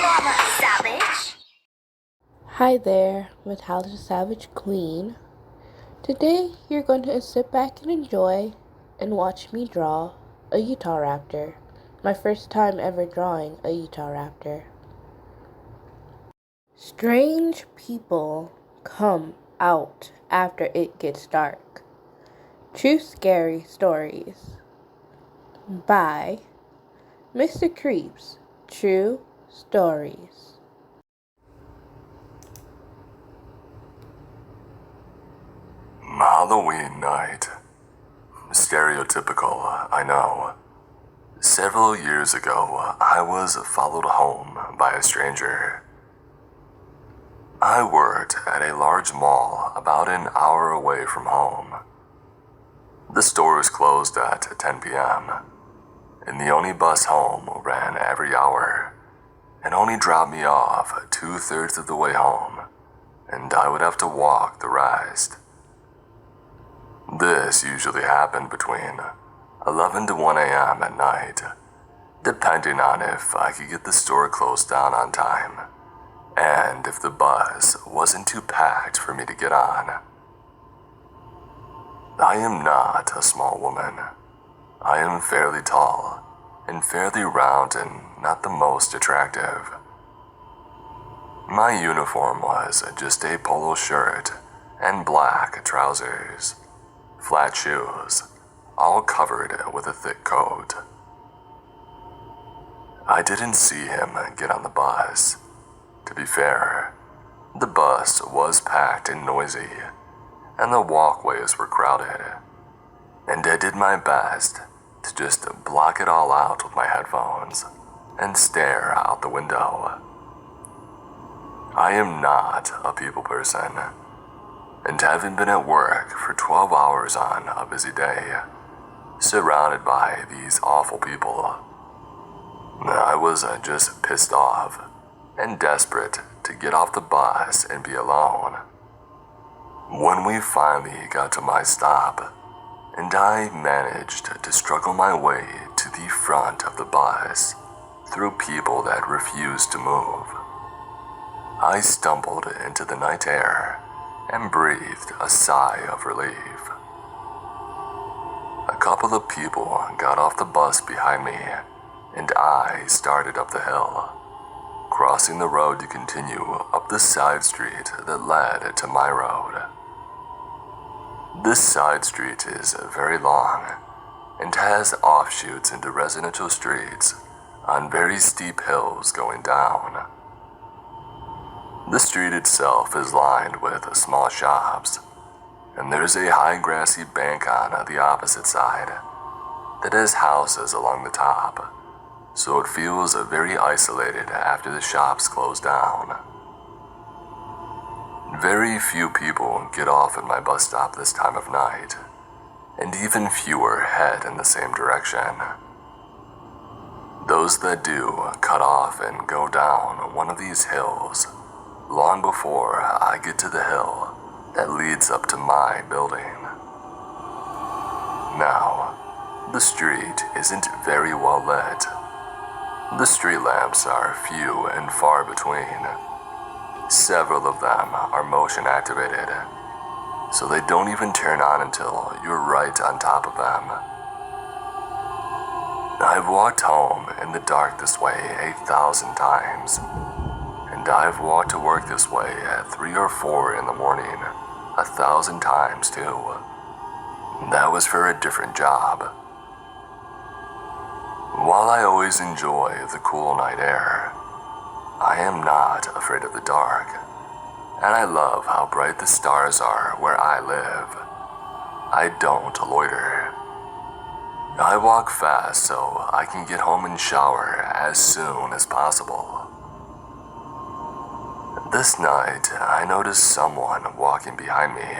Mama Savage. Hi there, Metallica Savage Queen. Today you're going to sit back and enjoy and watch me draw a Utah Raptor. My first time ever drawing a Utah Raptor. Strange people come out after it gets dark. True Scary Stories by Mr. Creeps True Stories. Halloween night. Stereotypical, I know. Several years ago, I was followed home by a stranger. I worked at a large mall about an hour away from home. The store was closed at 10 p.m., and the only bus home ran every hour and only dropped me off 2/3 of the way home, and I would have to walk the rest. This usually happened between 11 to 1 a.m. at night, depending on if I could get the store closed down on time, and if the bus wasn't too packed for me to get on. I am not a small woman. I am fairly tall, and fairly round and not the most attractive. My uniform was just a polo shirt and black trousers. Flat shoes, all covered with a thick coat. I didn't see him get on the bus. To be fair, the bus was packed and noisy, and the walkways were crowded, and I did my best to just block it all out with my headphones and stare out the window. I am not a people person, and having been at work for 12 hours on a busy day, surrounded by these awful people, I was just pissed off and desperate to get off the bus and be alone. When we finally got to my stop, and I managed to struggle my way to the front of the bus through people that refused to move, I stumbled into the night air and breathed a sigh of relief. A couple of people got off the bus behind me, and I started up the hill, crossing the road to continue up the side street that led to my road. This side street is very long and has offshoots into residential streets on very steep hills going down. The street itself is lined with small shops, and there's a high grassy bank on the opposite side that has houses along the top, so it feels very isolated after the shops close down. Very few people get off at my bus stop this time of night, and even fewer head in the same direction. Those that do cut off and go down one of these hills long before I get to the hill that leads up to my building. Now, the street isn't very well lit. The street lamps are few and far between. Several of them are motion activated, so they don't even turn on until you're right on top of them. I've walked home in the dark this way 1,000 times, and I've walked to work this way at 3 or 4 in the morning 1,000 times too. That was for a different job. While I always enjoy the cool night air, I am not afraid of the dark, and I love how bright the stars are where I live. I don't loiter. I walk fast so I can get home and shower as soon as possible. This night, I noticed someone walking behind me.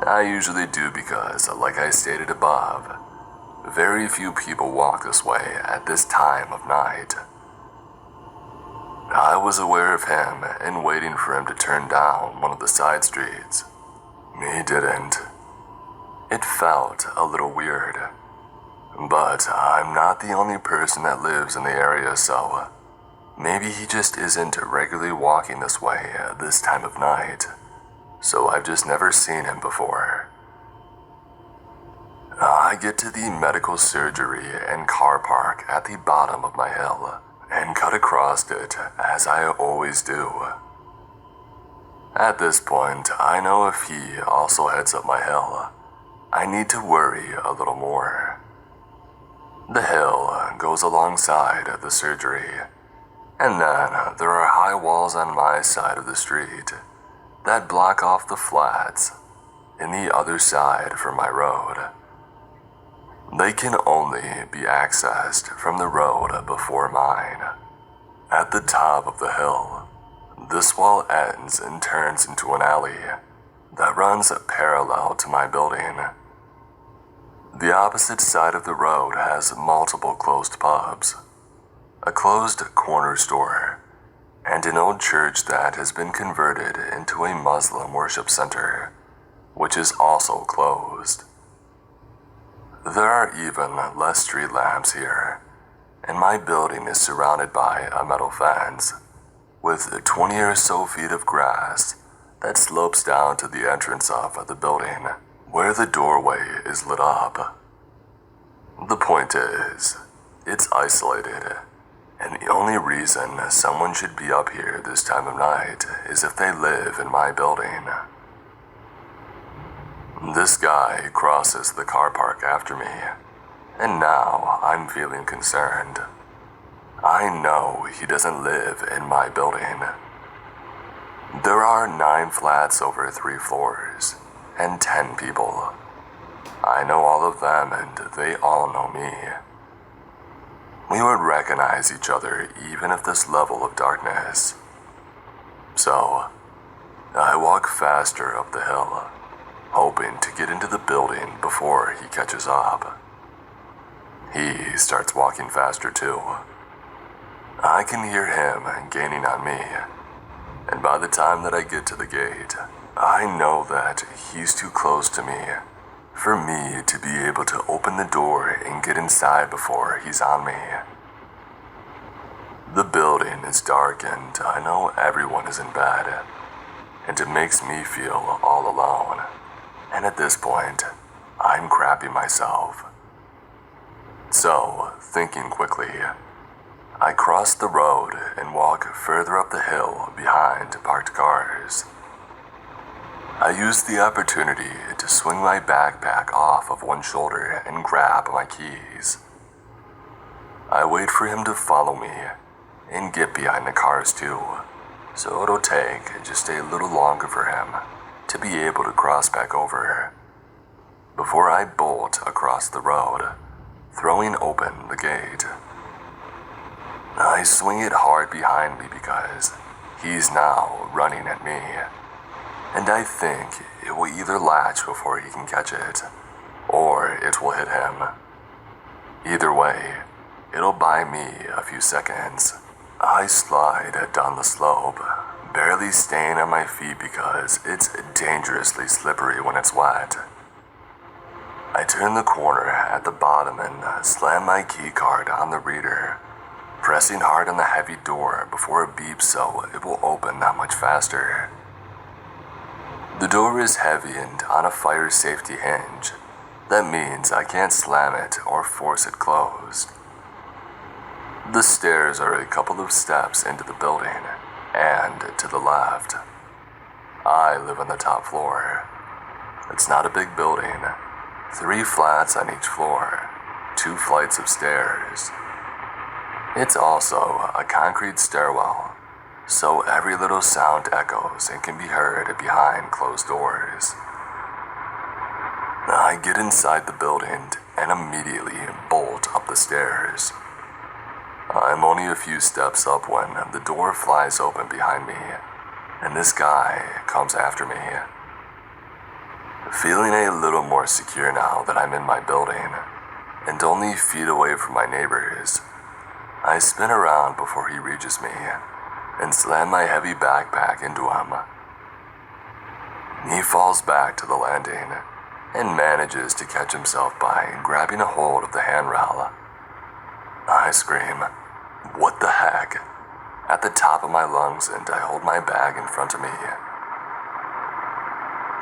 I usually do because, like I stated above, very few people walk this way at this time of night. I was aware of him and waiting for him to turn down one of the side streets. He didn't. It felt a little weird, but I'm not the only person that lives in the area, so Maybe he just isn't regularly walking this way this time of night, so I've just never seen him before. I get to the medical surgery and car park at the bottom of my hill and cut across it as I always do. At this point, I know if he also heads up my hill, I need to worry a little more. The hill goes alongside the surgery, and then there are high walls on my side of the street that block off the flats in the other side from my road. They can only be accessed from the road before mine. At the top of the hill, this wall ends and turns into an alley that runs parallel to my building. The opposite side of the road has multiple closed pubs, a closed corner store, and an old church that has been converted into a Muslim worship center, which is also closed. There are even less street lamps here, and my building is surrounded by a metal fence with 20 or so feet of grass that slopes down to the entrance of the building, where the doorway is lit up. The point is, it's isolated, and the only reason someone should be up here this time of night is if they live in my building. This guy crosses the car park after me, and now I'm feeling concerned. I know he doesn't live in my building. There are 9 flats over 3 floors, and 10 people. I know all of them, and they all know me. We would recognize each other even at this level of darkness. So, I walk faster up the hill, hoping to get into the building before he catches up. He starts walking faster too. I can hear him gaining on me, and by the time that I get to the gate, I know that he's too close to me for me to be able to open the door and get inside before he's on me. The building is dark and I know everyone is in bed, and it makes me feel all alone. And at this point, I'm crapping myself. So, thinking quickly, I cross the road and walk further up the hill behind parked cars. I use the opportunity to swing my backpack off of one shoulder and grab my keys. I wait for him to follow me and get behind the cars too, so it'll take just a little longer for him to be able to cross back over before I bolt across the road, throwing open the gate. I swing it hard behind me because he's now running at me, and I think it will either latch before he can catch it, or it will hit him. Either way, it'll buy me a few seconds. I slide down the slope, barely staying on my feet because it's dangerously slippery when it's wet. I turn the corner at the bottom and slam my key card on the reader, pressing hard on the heavy door before it beeps so it will open that much faster. The door is heavy and on a fire safety hinge. That means I can't slam it or force it closed. The stairs are a couple of steps into the building, and to the left. I live on the top floor. It's not a big building. 3 flats on each floor, 2 flights of stairs. It's also a concrete stairwell, so every little sound echoes and can be heard behind closed doors. I get inside the building and immediately bolt up the stairs. I'm only a few steps up when the door flies open behind me, and this guy comes after me. Feeling a little more secure now that I'm in my building, and only feet away from my neighbors, I spin around before he reaches me, and slam my heavy backpack into him. He falls back to the landing, and manages to catch himself by grabbing a hold of the handrail. I scream, "What the heck?" at the top of my lungs, and I hold my bag in front of me.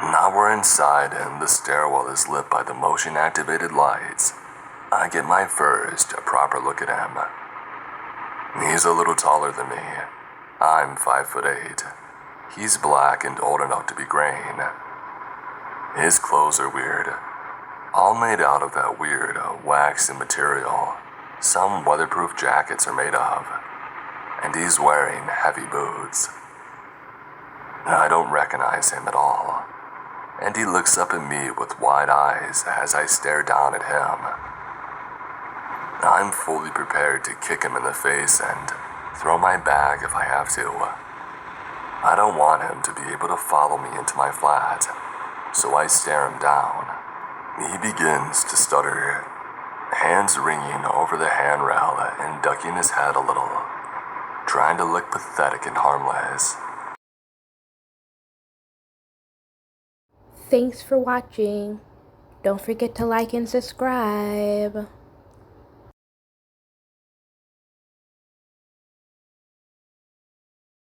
Now we're inside and the stairwell is lit by the motion-activated lights. I get my first proper look at him. He's a little taller than me. I'm 5'8". He's black and old enough to be graying. His clothes are weird, all made out of that weird waxy material some weatherproof jackets are made of, and he's wearing heavy boots. I don't recognize him at all, and he looks up at me with wide eyes as I stare down at him. I'm fully prepared to kick him in the face and throw my bag if I have to. I don't want him to be able to follow me into my flat, so I stare him down. He begins to stutter, hands ringing over the handrail and ducking his head a little, trying to look pathetic and harmless. Thanks for watching. Don't forget to like and subscribe.